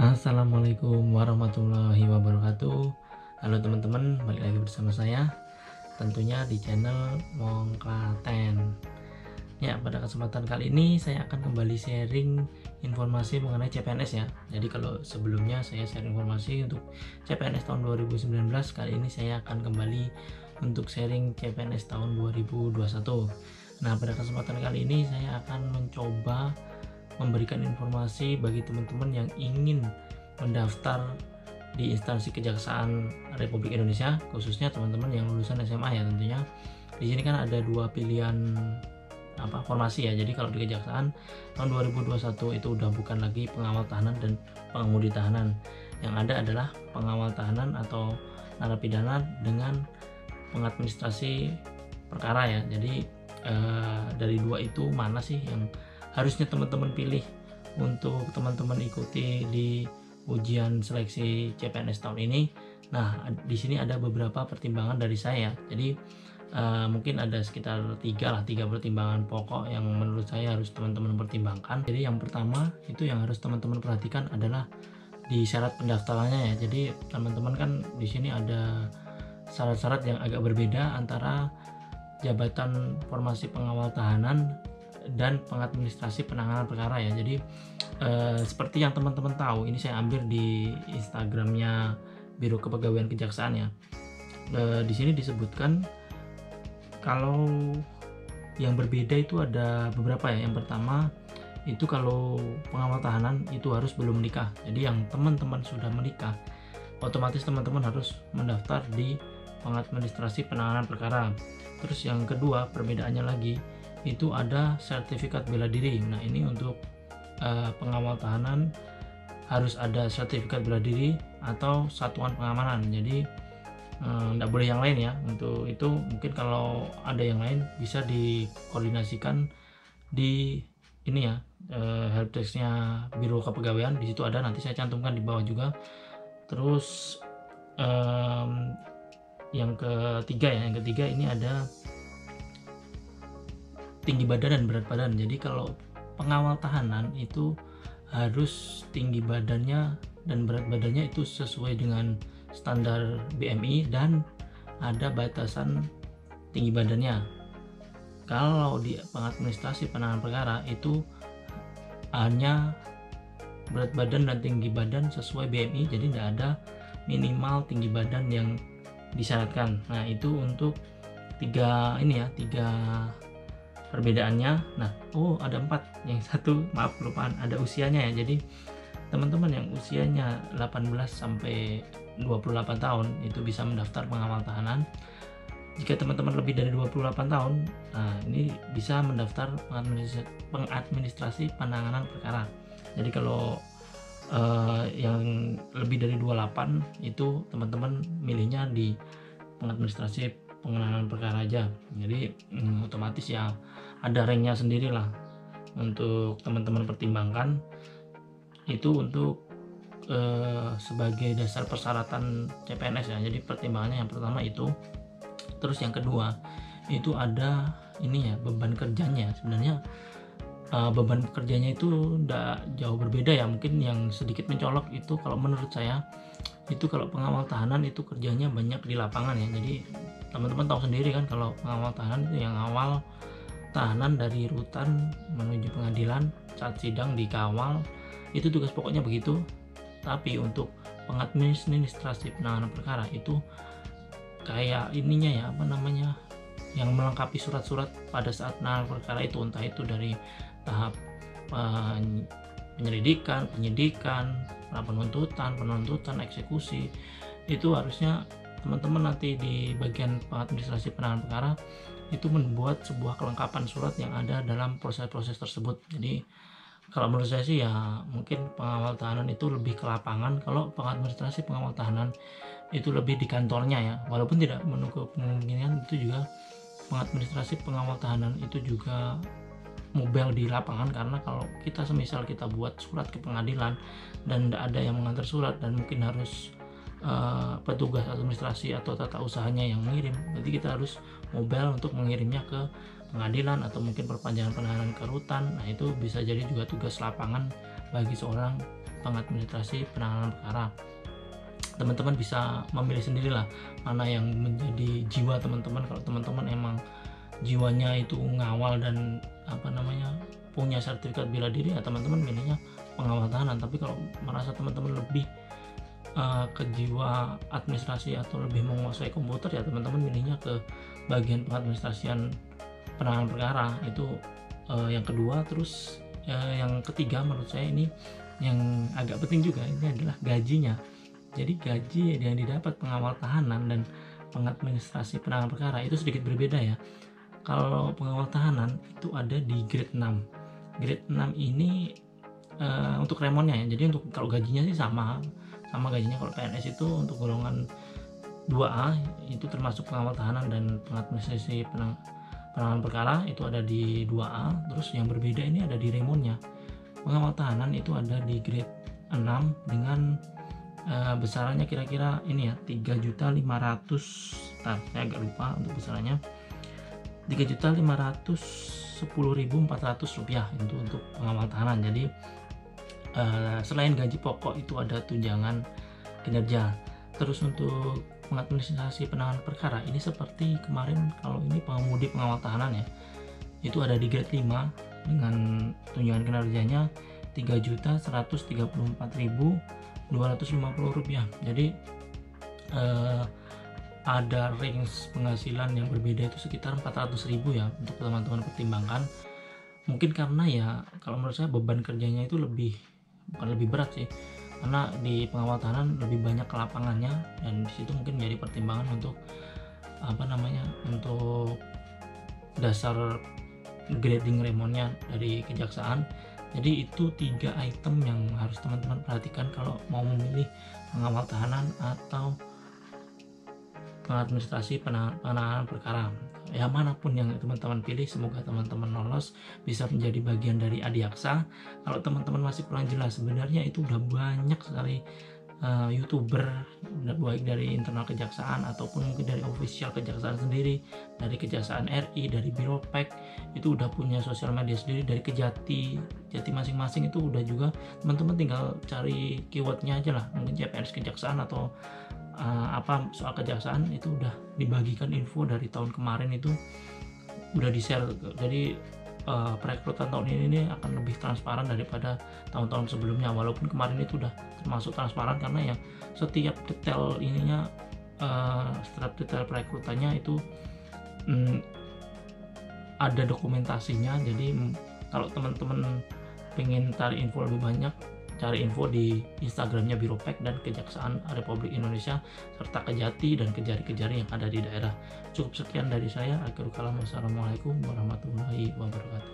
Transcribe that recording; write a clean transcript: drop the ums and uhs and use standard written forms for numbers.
Assalamualaikum warahmatullahi wabarakatuh. Halo teman-teman, balik lagi bersama saya tentunya di channel Mong Klaten. Ya, pada kesempatan kali ini saya akan kembali sharing informasi mengenai CPNS ya. Jadi kalau sebelumnya saya share informasi untuk CPNS tahun 2019, kali ini saya akan kembali untuk sharing CPNS tahun 2021. Nah, pada kesempatan kali ini saya akan mencoba memberikan informasi bagi teman-teman yang ingin mendaftar di instansi Kejaksaan Republik Indonesia, khususnya teman-teman yang lulusan SMA ya tentunya. Di sini kan ada dua pilihan formasi ya. Jadi kalau di Kejaksaan tahun 2021 itu udah bukan lagi pengawal tahanan dan pengemudi tahanan. Yang ada adalah pengawal tahanan atau narapidana dengan pengadministrasi perkara ya. Jadi dari dua itu mana sih yang harusnya teman-teman pilih untuk teman-teman ikuti di ujian seleksi CPNS tahun ini? Nah, di sini ada beberapa pertimbangan dari saya. Jadi mungkin ada sekitar tiga pertimbangan pokok yang menurut saya harus teman-teman pertimbangkan. Jadi yang pertama itu yang harus teman-teman perhatikan adalah di syarat pendaftarannya ya. Jadi teman-teman kan di sini ada syarat-syarat yang agak berbeda antara jabatan formasi pengawal tahanan dan pengadministrasi penanganan perkara ya. Jadi seperti yang teman-teman tahu, ini saya ambil di Instagramnya Biro Kepegawaian Kejaksaan ya. Di sini disebutkan kalau yang berbeda itu ada beberapa ya. Yang pertama itu kalau pengawal tahanan itu harus belum menikah. Jadi yang teman-teman sudah menikah, otomatis teman-teman harus mendaftar di pengadministrasi penanganan perkara. Terus yang kedua perbedaannya lagi itu ada sertifikat bela diri. Nah, ini untuk pengawal tahanan harus ada sertifikat bela diri atau satuan pengamanan. Jadi tidak boleh yang lain ya. Untuk itu mungkin kalau ada yang lain bisa dikoordinasikan di ini ya, helpdesk-nya Biro Kepegawaian. Di situ ada, nanti saya cantumkan di bawah juga. Terus yang ketiga ini ada tinggi badan dan berat badan. Jadi kalau pengawal tahanan itu harus tinggi badannya dan berat badannya itu sesuai dengan standar BMI dan ada batasan tinggi badannya. Kalau di pengadministrasi penanganan perkara itu hanya berat badan dan tinggi badan sesuai BMI, jadi tidak ada minimal tinggi badan yang disyaratkan. Nah, itu untuk tiga perbedaannya. Nah, ada 4. Yang satu, maaf kelupaan, ada usianya ya. Jadi teman-teman yang usianya 18 sampai 28 tahun itu bisa mendaftar pengawal tahanan. Jika teman-teman lebih dari 28 tahun, nah ini bisa mendaftar pengadministrasi penanganan perkara. Jadi kalau yang lebih dari 28 itu teman-teman milihnya di pengadministrasi penanganan perkara aja. Jadi otomatis ya ada ranknya sendiri lah untuk teman-teman pertimbangkan. Itu untuk sebagai dasar persyaratan CPNS ya. Jadi pertimbangannya yang pertama itu. Terus yang kedua itu ada ini ya, beban kerjanya. Sebenarnya beban kerjanya itu tidak jauh berbeda ya. Mungkin yang sedikit mencolok itu kalau menurut saya itu kalau pengawal tahanan itu kerjanya banyak di lapangan ya. Jadi teman-teman tahu sendiri kan kalau pengawal tahanan itu yang awal tahanan dari rutan menuju pengadilan, saat sidang dikawal, itu tugas pokoknya begitu. Tapi untuk pengadministrasi penanganan perkara itu kayak ininya ya, yang melengkapi surat-surat pada saat penanganan perkara itu, entah itu dari tahap penyelidikan, penyidikan, penuntutan, eksekusi. Itu harusnya teman-teman nanti di bagian pengadministrasi penanganan perkara itu membuat sebuah kelengkapan surat yang ada dalam proses-proses tersebut. Jadi kalau menurut saya sih ya mungkin pengawal tahanan itu lebih ke lapangan, kalau pengadministrasi pengawal tahanan itu lebih di kantornya ya. Walaupun tidak menutup kemungkinan itu juga pengadministrasi pengawal tahanan itu juga mobile di lapangan, karena kalau kita semisal kita buat surat ke pengadilan dan tidak ada yang mengantar surat dan mungkin harus petugas administrasi atau tata usahanya yang mengirim, jadi kita harus mobile untuk mengirimnya ke pengadilan atau mungkin perpanjangan penahanan ke rutan. Nah, itu bisa jadi juga tugas lapangan bagi seorang pengadministrasi penanganan perkara. Teman-teman bisa memilih sendirilah mana yang menjadi jiwa teman-teman. Kalau teman-teman emang jiwanya itu ngawal dan punya sertifikat bela diri, ya teman-teman milihnya pengawal tahanan. Tapi kalau merasa teman-teman lebih ke jiwa administrasi atau lebih menguasai komputer, ya teman-teman milihnya ke bagian pengadministrasian penanganan perkara. Itu yang kedua. Terus yang ketiga menurut saya ini yang agak penting juga, ini adalah gajinya. Jadi gaji yang didapat pengawal tahanan dan pengadministrasi penanganan perkara itu sedikit berbeda ya. Kalau pengawal tahanan itu ada di grade 6. Grade 6 ini untuk remonnya ya. Jadi untuk kalau gajinya sih sama gajinya kalau PNS itu untuk golongan 2A itu termasuk pengawal tahanan dan pengadministrasi penanganan perkara itu ada di 2A. Terus yang berbeda ini ada di remonnya. Pengawal tahanan itu ada di grade 6 dengan besarannya kira-kira ini ya 3.500.000. Saya agak lupa untuk besarannya. 3.510.400 rupiah itu untuk pengawal tahanan. Jadi selain gaji pokok itu ada tunjangan kinerja. Terus untuk pengadministrasi penanganan perkara ini seperti kemarin, kalau ini pengemudi pengawal tahanan ya, itu ada di grade 5 dengan tunjangan kinerjanya 3.134.250 rupiah. Jadi ada range penghasilan yang berbeda itu sekitar 400.000 ya untuk teman-teman pertimbangkan. Mungkin karena ya kalau menurut saya beban kerjanya itu bukan lebih berat sih, karena di pengawal tahanan lebih banyak ke lapangannya, dan disitu mungkin menjadi pertimbangan untuk untuk dasar grading remonnya dari kejaksaan. Jadi itu 3 item yang harus teman-teman perhatikan kalau mau memilih pengawal tahanan atau pengadministrasi penanganan perkara. Ya manapun yang teman-teman pilih, semoga teman-teman lolos bisa menjadi bagian dari Adiaksa. Kalau teman-teman masih kurang jelas, sebenarnya itu udah banyak sekali YouTuber, baik dari internal kejaksaan ataupun mungkin dari official kejaksaan sendiri, dari Kejaksaan RI, dari Biro Pek, itu udah punya sosial media sendiri. Dari Kejati masing-masing itu udah juga, teman-teman tinggal cari keywordnya aja lah, mungkin CPNS kejaksaan atau soal kejaksaan, itu udah dibagikan info dari tahun kemarin, itu udah di-share. Jadi perekrutan tahun ini akan lebih transparan daripada tahun-tahun sebelumnya, walaupun kemarin itu udah termasuk transparan karena ya setiap detail setiap detail perekrutannya itu ada dokumentasinya. Jadi kalau teman-teman pengen cari info lebih banyak, cari info di Instagramnya Biro Pek dan Kejaksaan Republik Indonesia serta Kejati dan Kejari-Kejari yang ada di daerah. Cukup sekian dari saya. Akhirul kalam, wassalamualaikum warahmatullahi wabarakatuh.